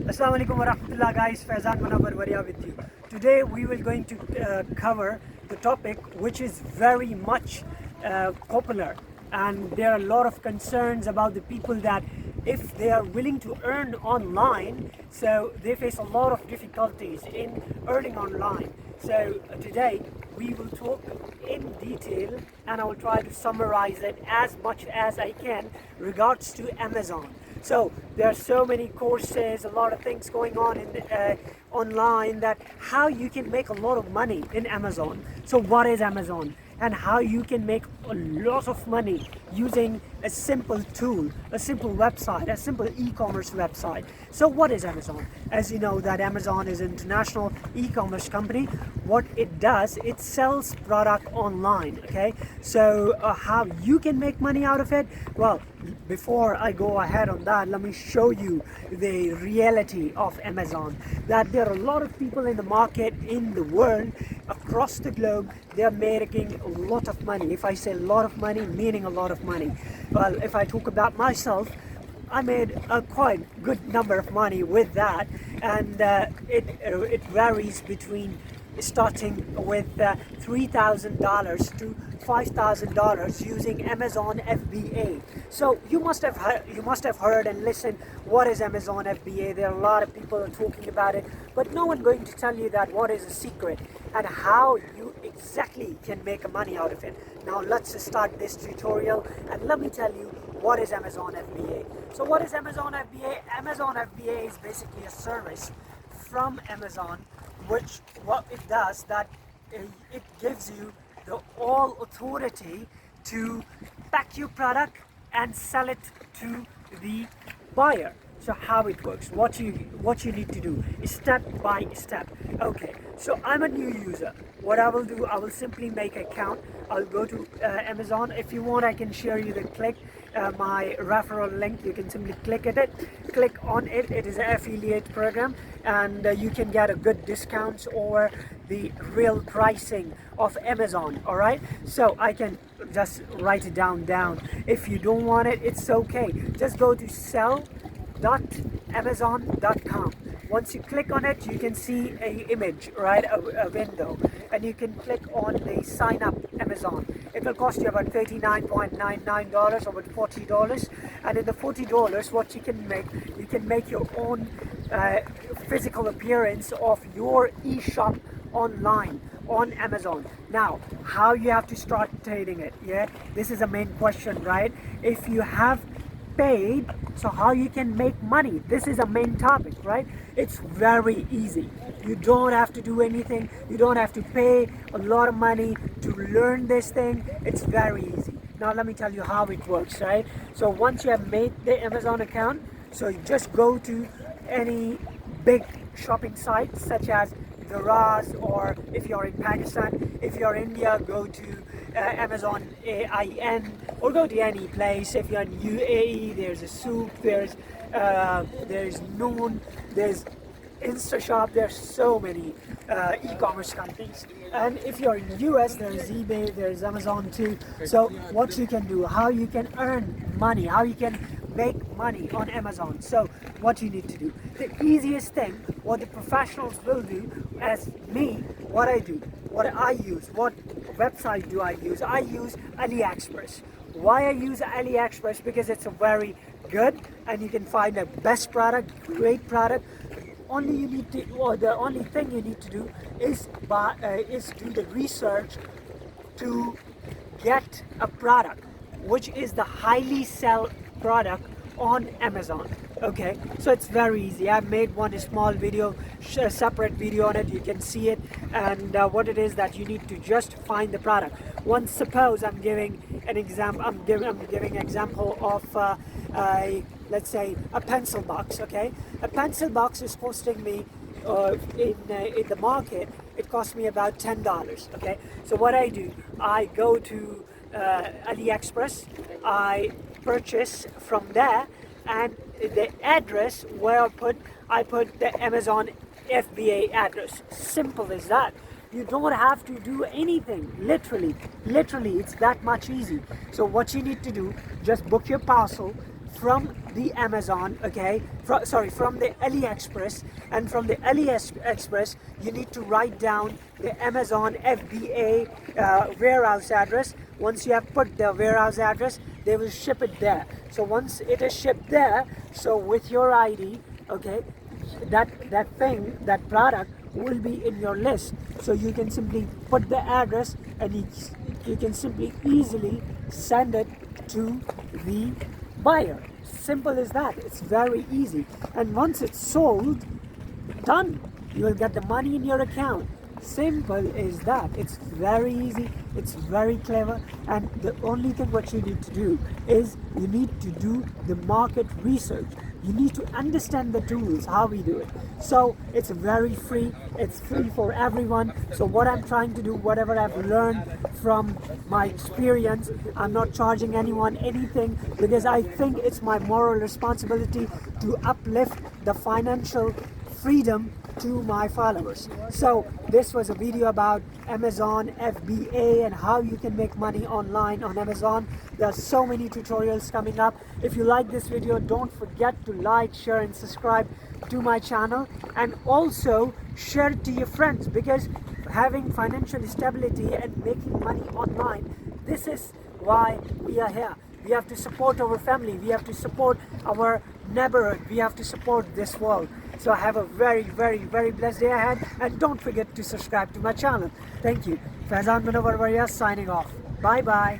Assalamu alaikum wa rahmatullah guys, Faizan Munawar Varya with you. Today we will going to cover the topic which is very much popular, and there are a lot of concerns about the people that if they are willing to earn online, so they face a lot of difficulties in earning online. So today we will talk in detail and I will try to summarize it as much as I can regards to Amazon. So there are so many courses, a lot of things going on in online, that how you can make a lot of money in Amazon. So what is Amazon and how you can make a lot of money using a simple tool, a simple website, a simple e-commerce website. So what is Amazon? As you know that Amazon is an international e-commerce company. What it does, it sells product online, okay? So how you can make money out of it? Well, before I go ahead on that, let me show you the reality of Amazon. That there are a lot of people in the market, in the world, across the globe, they're making a lot of money. If I say a lot of money, meaning a lot of money. Well, if I talk about myself, I made a quite good number of money with that, and it varies between starting with $3,000 to $5,000 using Amazon FBA. So you must have heard and listened what is Amazon FBA. There are a lot of people talking about it, but no one going to tell you that what is the secret and how you exactly can make money out of it. Now let's start this tutorial and let me tell you what is Amazon FBA. So what is Amazon FBA? Amazon FBA is basically a service from Amazon, which what it does, that it gives you the all authority to pack your product and sell it to the buyer. So how it works, what you need to do is step by step. Okay, so I'm a new user. What I will do, I will simply make an account. I'll go to Amazon. If you want, I can share you the my referral link. You can simply click on it. It is an affiliate program, and you can get a good discounts or the real pricing of Amazon. All right, so I can just write it down. If you don't want it, it's okay. Just go to sell.amazon.com. Once you click on it, you can see a image, right, a window, and you can click on the sign up Amazon. It will cost you about $39.99 or about $40, and in the $40, what you can make your own physical appearance of your e-shop online on Amazon. Now, how you have to start trading it? Yeah, this is a main question, right? If you have paid, so how you can make money? This is a main topic, right? It's very easy. You don't have to do anything. You don't have to pay a lot of money to learn this thing. It's very easy. Now let me tell you how it works, right? So once you have made the Amazon account, so you just go to any big shopping site such as Garage, or if you're in Pakistan, if you're in India, go to Amazon AIN, or go to any place. If you're in UAE, there's a Souk, there's Noon, there's InstaShop. There's so many e-commerce companies. And if you're in US, there's eBay, there's Amazon too. So what you can do, how you can earn money, how you can make money on Amazon. So what you need to do, the easiest thing, what the professionals will do, as me, what I do, what I use, what website do I use? I use AliExpress. Why I use AliExpress? Because it's a very good, and you can find the best product, great product. Only you need to, or the only thing you need to do is do the research to get a product which is the highly sell product on Amazon. Okay, so it's very easy. I've made one small video, a separate video on it. You can see it, and what it is that you need to just find the product. Once, suppose I'm giving an example. I'm giving example of let's say a pencil box. Okay, a pencil box is costing me in the market. It costs me about $10. Okay, so what I do, I go to AliExpress. I purchase from there, and the address where I put the Amazon FBA address. Simple as that. You don't have to do anything. Literally, it's that much easy. So what you need to do, just book your parcel, from the Amazon, okay, from the AliExpress, and from the AliExpress you need to write down the Amazon FBA warehouse address. Once you have put the warehouse address, they will ship it there. So once it is shipped there, so with your ID, okay, that product will be in your list. So you can simply put the address and you can simply easily send it to the buyer. Simple as that. It's very easy. And once it's sold, done. You will get the money in your account. Simple as that. It's very easy, it's very clever, and the only thing what you need to do is you need to do the market research. You need to understand the tools, how we do it. So it's very free, it's free for everyone. So what I'm trying to do, whatever I've learned from my experience, I'm not charging anyone anything, because I think it's my moral responsibility to uplift the financial freedom to my followers. So this was a video about Amazon FBA and how you can make money online on Amazon. There are so many tutorials coming up. If you like this video, don't forget to like, share and subscribe to my channel, and also share it to your friends, because having financial stability and making money online, this is why we are here. We have to support our family, we have to support our neighborhood, we have to support this world. So have a very, very, very blessed day ahead, and don't forget to subscribe to my channel. Thank you. Faizan Munawar Varya signing off. Bye bye.